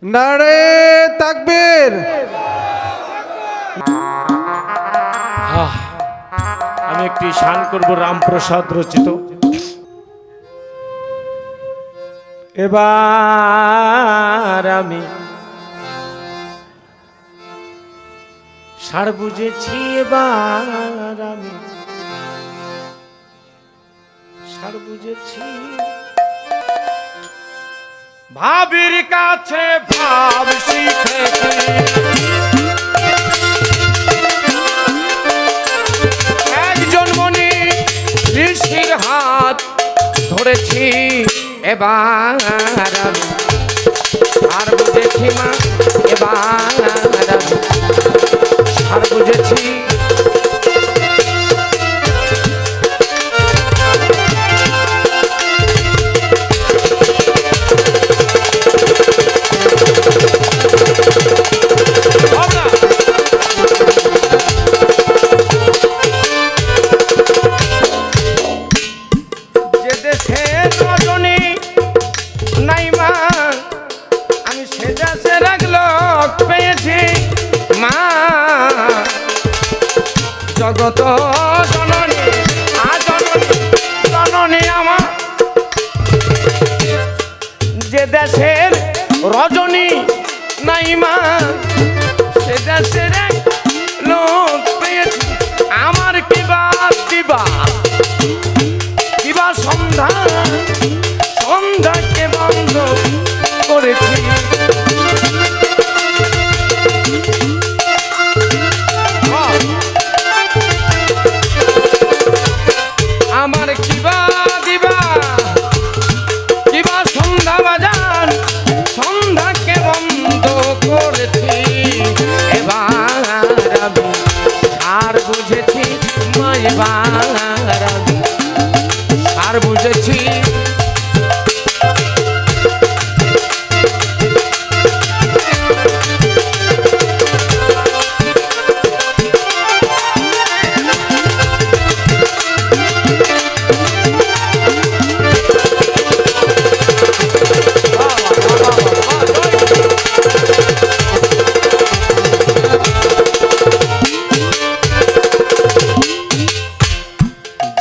নারে তাকবীর। আমি একটি শান করব রামপ্রসাদ রচিত। এবার আমি সার বুঝেছি, এবার আমি সার বুঝেছি। ভাবির কাছে ভাব শিখেছি, একজন মনি ঋষির হাত ধরেছি। এবার আমি আর বুঝেছি মা, এবার আমি আর বুঝেছি। জগত জননী আজননী জননী আমার, যে দেশের রজনী নাই মা সে দেশের এক লোক পেয়েছি। আমার কিবা দিবা কিবা সন্ধ্যা, সন্ধ্যাকে বন্ধ করেছি। আমার কিবা দিবা কিবা সন্ধ্যা বাজান, সন্ধ্যাকে বন্ধ করেছি। এবার আমি আর বুঝেছি মা, এবার আমি আর বুঝেছি।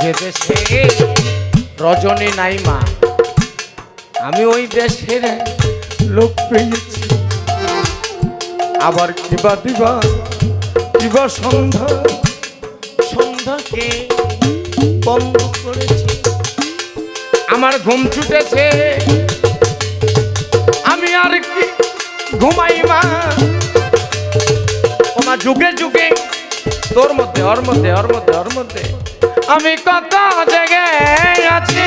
যে দেশে রজনী নাই মা আমি ওই দেশের লোক পেয়েছি। আবার কিবা দিবা কিবা সন্ধ্যা, সন্ধ্যাকে বন্ধ করেছি। আমার ঘুম ছুটেছে, আমি আর কি ঘুমাই মা। ওমা যুগে যুগে তোর মধ্যে ওর মধ্যে ওর মধ্যে ওর মধ্যে আমি কত জেগে আছি।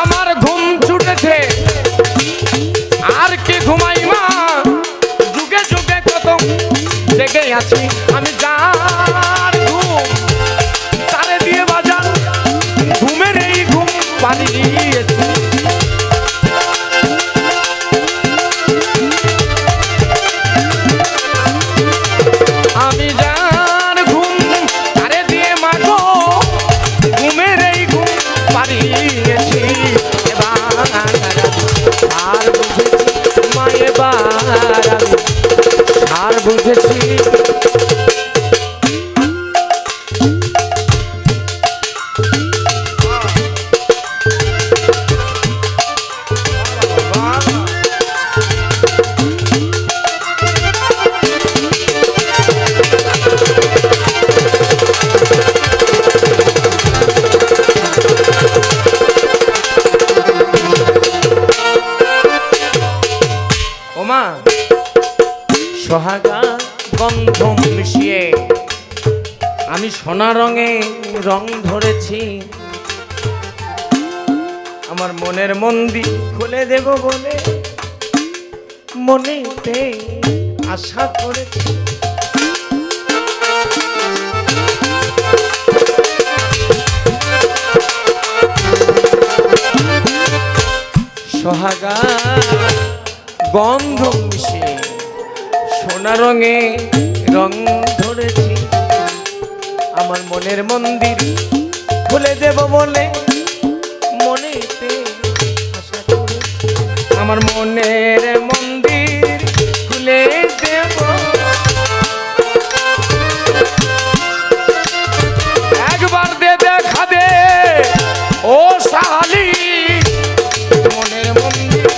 আমার ঘুম ছুটেছে, আর কি ঘুমাই মা। যুগে যুগে কত জেগে আছি আমি। যার ঘুম তারে দিয়ে বাজান, ঘুমের এই ঘুম পালিয়েছি। আমি যার ঘুম তারে দিয়ে মাগো, ঘুমের এই ঘুম পালিয়েছি। এবার আর বুঝেছি মা, এবার আমি আর বুঝেছি। ওমা সোহাগা গন্ধ মিশিয়ে আমি সোনা রঙে রং ধরেছি। আমার মনের মন্দির খুলে দেব বলে মনেতে আশা করেছি। সোহাগা গন্ধ মিশিয়ে সোনা রঙে রং ধরেছি। আমার আমার মনের মন্দির খুলে দেব বলে মনেতে আশা করেছি। আমার মনের মন্দির খুলে দেব, একবার দে দেখা দে ও শালি মনের মন্দির।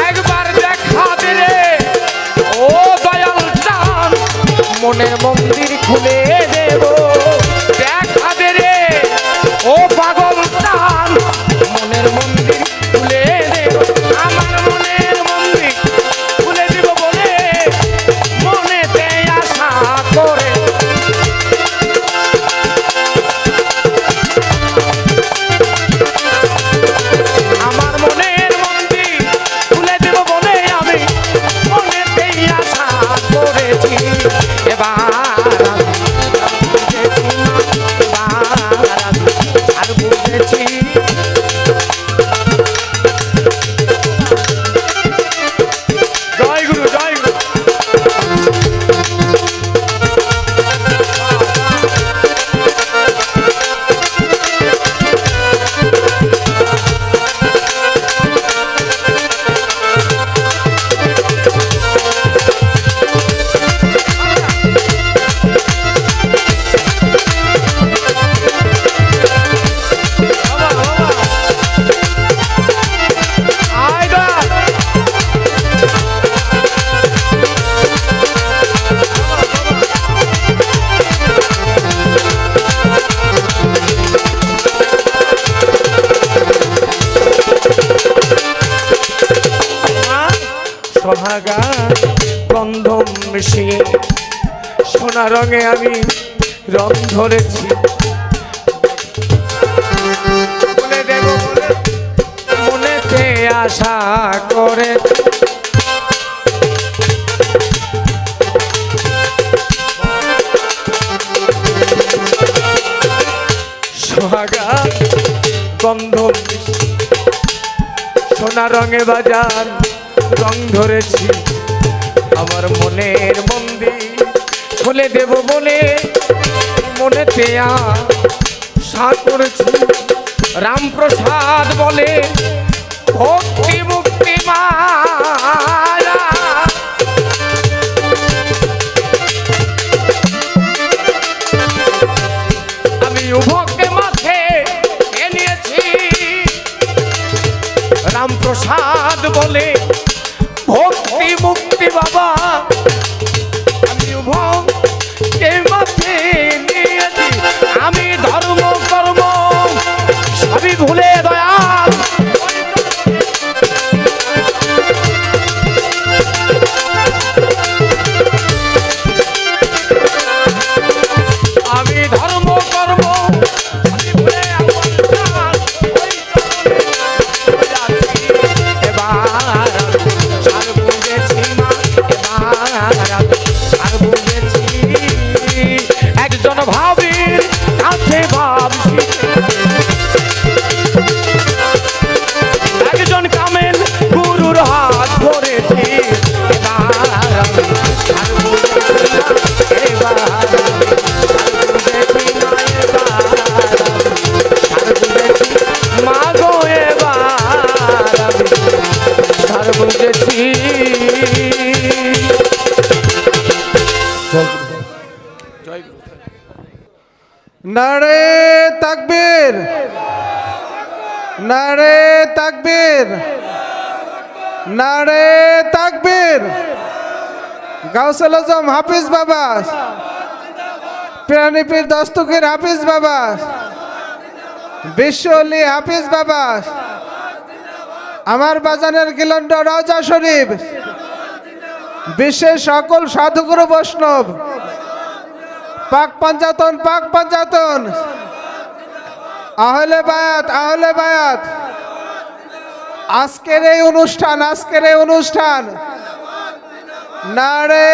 একবার দেখা দে রে ও দয়াল চাঁদ মনের মন্দির খুলে দেব, দেখা দে রে ও পাগল চাঁদ মনের মন্দির খুলে দেব। আমার মনের মন্দির খুলে দেব বলে মনেতে আশা করে, আমার মনের মন্দির খুলে দেব বলে আমি মনেতেই আশা করেছি। এবার আমি বুঝেছি না, এবার আমি আর বুঝেছি। জয় গুরু জয় গুরু। সোহাগা গন্ধম মিশিয়ে সোনা রঙে আমি রং ধরেছি, বলে দেব বলে মনেতে আশা করে। সোহাগা গন্ধম মিশিয়ে সোনা রঙে বাজার রং ধরেছি, আমার মনের মন্দির খুলে দেব বলে মনেতে আশা করেছি। রামপ্রসাদ বলে ভক্তি মুক্তি মায়া, আমি উভকে মাঝে এনেছি। রামপ্রসাদ বলে ভক্তি মুক্তি বাবা, আমি উভকে মাঝে নিয়েছি। আমি ধর্ম কর্ম সবই ভুলে দয়াল আমি ধর্ম কর্ম সবই ভুলে আমার চাঁদ ওই চরণে যাচ্ছি। এবার আর বুঝেছি মা, এবার আর বুঝেছি। একজন ভাবির কাছে ভাবছি, একজন কামেল গুরুর হাত ধরেছি। এবার আমি আর বুঝেছি না, এবার আমি আর বুঝেছি না, এবার আমি আর বুঝেছি মা গো, এবার আমি আর বুঝেছি। জয় গুরু। নারে তাকবীর, নারে তাকবীর, নারে তাকবীর। গাউসুল আজম হাফিজ বাবা, প্রাণীপীর দস্তগীর হাফিজ বাবা, বিশ্বলি হাফিজ বাবা, আমার বাজানের গিলন্ড রওজা শরীফ, বিশ্বের সকল সাধুগুরু বৈষ্ণব, পাক পাঞ্জাতন, পাক পাঞ্জাতন, আহলে বায়াত, আহলে বায়াত। আজকের এই অনুষ্ঠান নারে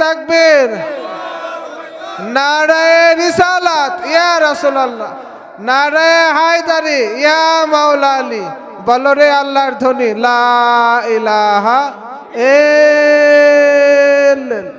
তাকবীর, নারে রিসালাত, ইয়া রাসূলুল্লাহ। নারে হায়দারি ইয়া মাওলা আলী বলো রে আল্লাহর ধ্বনি লা ইলাহা ইল্লাল্লাহ